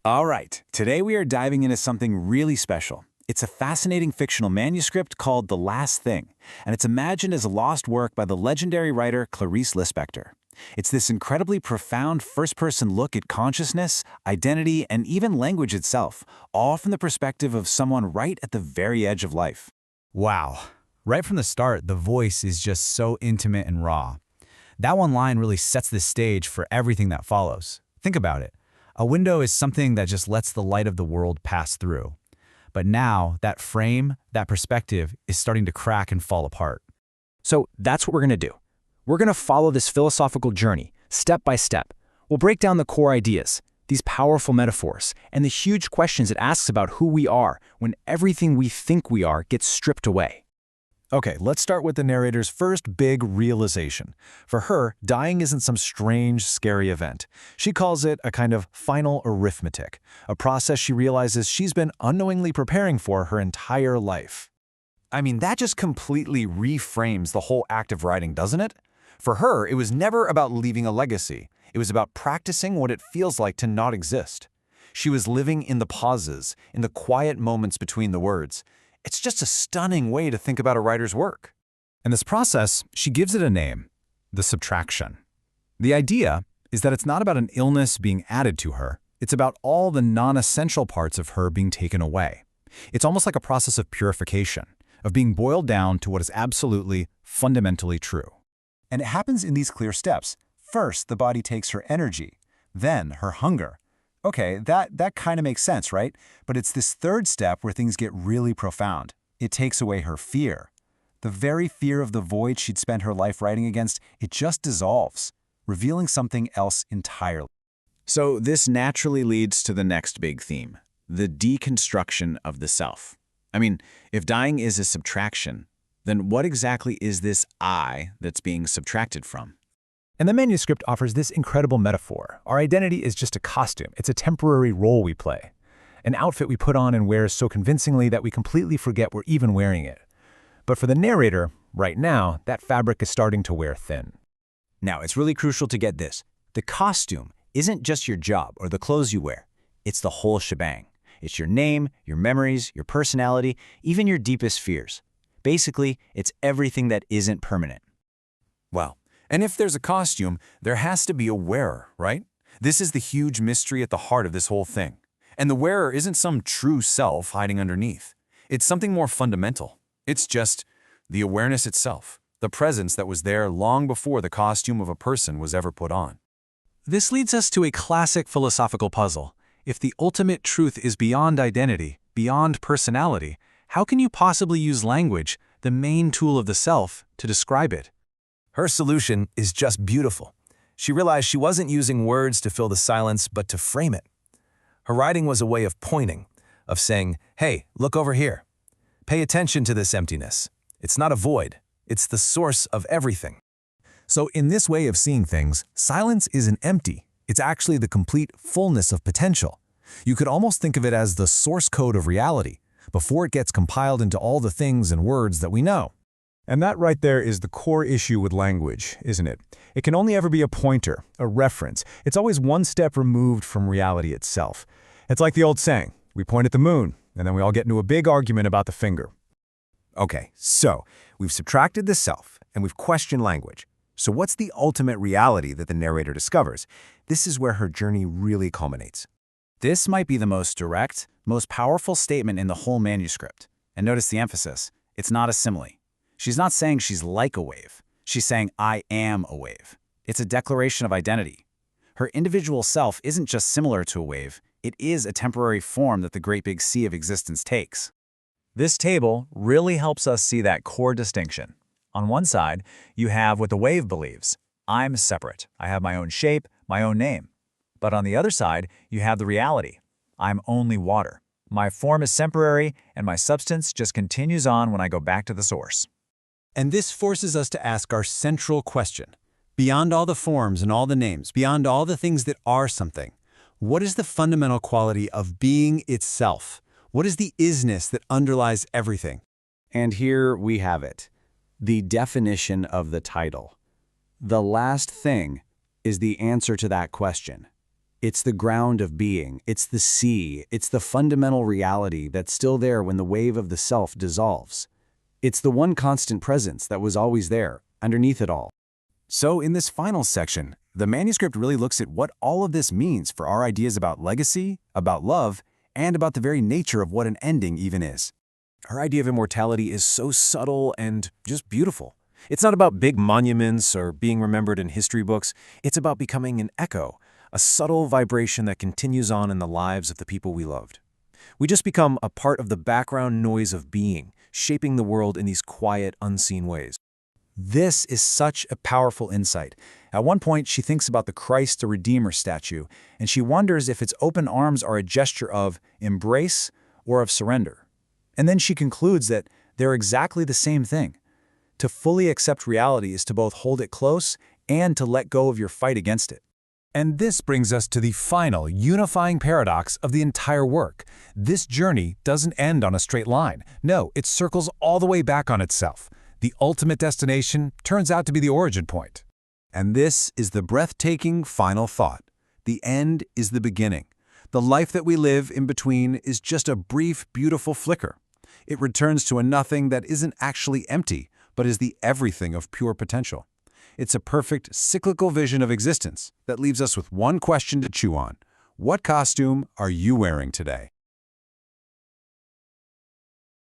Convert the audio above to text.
All right, today we are diving into something really special. It's a fascinating fictional manuscript called The Last Thing, and it's imagined as a lost work by the legendary writer Clarice Lispector. It's this incredibly profound first-person look at consciousness, identity, and even language itself, all from the perspective of someone right at the very edge of life. Wow. Right from the start, the voice is just so intimate and raw. That one line really sets the stage for everything that follows. Think about it. A window is something that just lets the light of the world pass through. But now, that frame, that perspective, is starting to crack and fall apart. So that's what we're going to do. We're going to follow this philosophical journey, step by step. We'll break down the core ideas, these powerful metaphors, and the huge questions it asks about who we are when everything we think we are gets stripped away. Okay, let's start with the narrator's first big realization. For her, dying isn't some strange, scary event. She calls it a kind of final arithmetic, a process she realizes she's been unknowingly preparing for her entire life. I mean, that just completely reframes the whole act of writing, doesn't it? For her, it was never about leaving a legacy. It was about practicing what it feels like to not exist. She was living in the pauses, in the quiet moments between the words. It's just a stunning way to think about a writer's work. In this process, she gives it a name, the subtraction. The idea is that it's not about an illness being added to her. It's about all the non-essential parts of her being taken away. It's almost like a process of purification, of being boiled down to what is absolutely, fundamentally true. And it happens in these clear steps. First, the body takes her energy, then her hunger. Okay, that kind of makes sense, right? But it's this third step where things get really profound. It takes away her fear. The very fear of the void she'd spent her life writing against, it just dissolves, revealing something else entirely. So this naturally leads to the next big theme, the deconstruction of the self. I mean, if dying is a subtraction, then what exactly is this I that's being subtracted from? And the manuscript offers this incredible metaphor. Our identity is just a costume. It's a temporary role we play. An outfit we put on and wear so convincingly that we completely forget we're even wearing it. But for the narrator, right now, that fabric is starting to wear thin. Now, it's really crucial to get this. The costume isn't just your job or the clothes you wear. It's the whole shebang. It's your name, your memories, your personality, even your deepest fears. Basically, it's everything that isn't permanent. Wow. And if there's a costume, there has to be a wearer, right? This is the huge mystery at the heart of this whole thing. And the wearer isn't some true self hiding underneath. It's something more fundamental. It's just the awareness itself, the presence that was there long before the costume of a person was ever put on. This leads us to a classic philosophical puzzle. If the ultimate truth is beyond identity, beyond personality, how can you possibly use language, the main tool of the self, to describe it? Her solution is just beautiful. She realized she wasn't using words to fill the silence, but to frame it. Her writing was a way of pointing, of saying, hey, look over here. Pay attention to this emptiness. It's not a void. It's the source of everything. So in this way of seeing things, silence isn't empty. It's actually the complete fullness of potential. You could almost think of it as the source code of reality, before it gets compiled into all the things and words that we know. And that right there is the core issue with language, isn't it? It can only ever be a pointer, a reference. It's always one step removed from reality itself. It's like the old saying, we point at the moon, and then we all get into a big argument about the finger. Okay, so we've subtracted the self, and we've questioned language. So what's the ultimate reality that the narrator discovers? This is where her journey really culminates. This might be the most direct, most powerful statement in the whole manuscript. And notice the emphasis. It's not a simile. She's not saying she's like a wave. She's saying, I am a wave. It's a declaration of identity. Her individual self isn't just similar to a wave. It is a temporary form that the great big sea of existence takes. This table really helps us see that core distinction. On one side, you have what the wave believes. I'm separate. I have my own shape, my own name. But on the other side, you have the reality. I'm only water. My form is temporary, and my substance just continues on when I go back to the source. And this forces us to ask our central question. Beyond all the forms and all the names, beyond all the things that are something, what is the fundamental quality of being itself? What is the is-ness that underlies everything? And here we have it. The definition of the title. The last thing is the answer to that question. It's the ground of being, it's the sea, it's the fundamental reality that's still there when the wave of the self dissolves. It's the one constant presence that was always there, underneath it all. So in this final section, the manuscript really looks at what all of this means for our ideas about legacy, about love, and about the very nature of what an ending even is. Her idea of immortality is so subtle and just beautiful. It's not about big monuments or being remembered in history books. It's about becoming an echo, a subtle vibration that continues on in the lives of the people we loved. We just become a part of the background noise of being, shaping the world in these quiet, unseen ways. This is such a powerful insight. At one point, she thinks about the Christ the Redeemer statue, and she wonders if its open arms are a gesture of embrace or of surrender. And then she concludes that they're exactly the same thing. To fully accept reality is to both hold it close and to let go of your fight against it. And this brings us to the final, unifying paradox of the entire work. This journey doesn't end on a straight line. No, it circles all the way back on itself. The ultimate destination turns out to be the origin point. And this is the breathtaking final thought. The end is the beginning. The life that we live in between is just a brief, beautiful flicker. It returns to a nothing that isn't actually empty, but is the everything of pure potential. It's a perfect, cyclical vision of existence that leaves us with one question to chew on. What costume are you wearing today?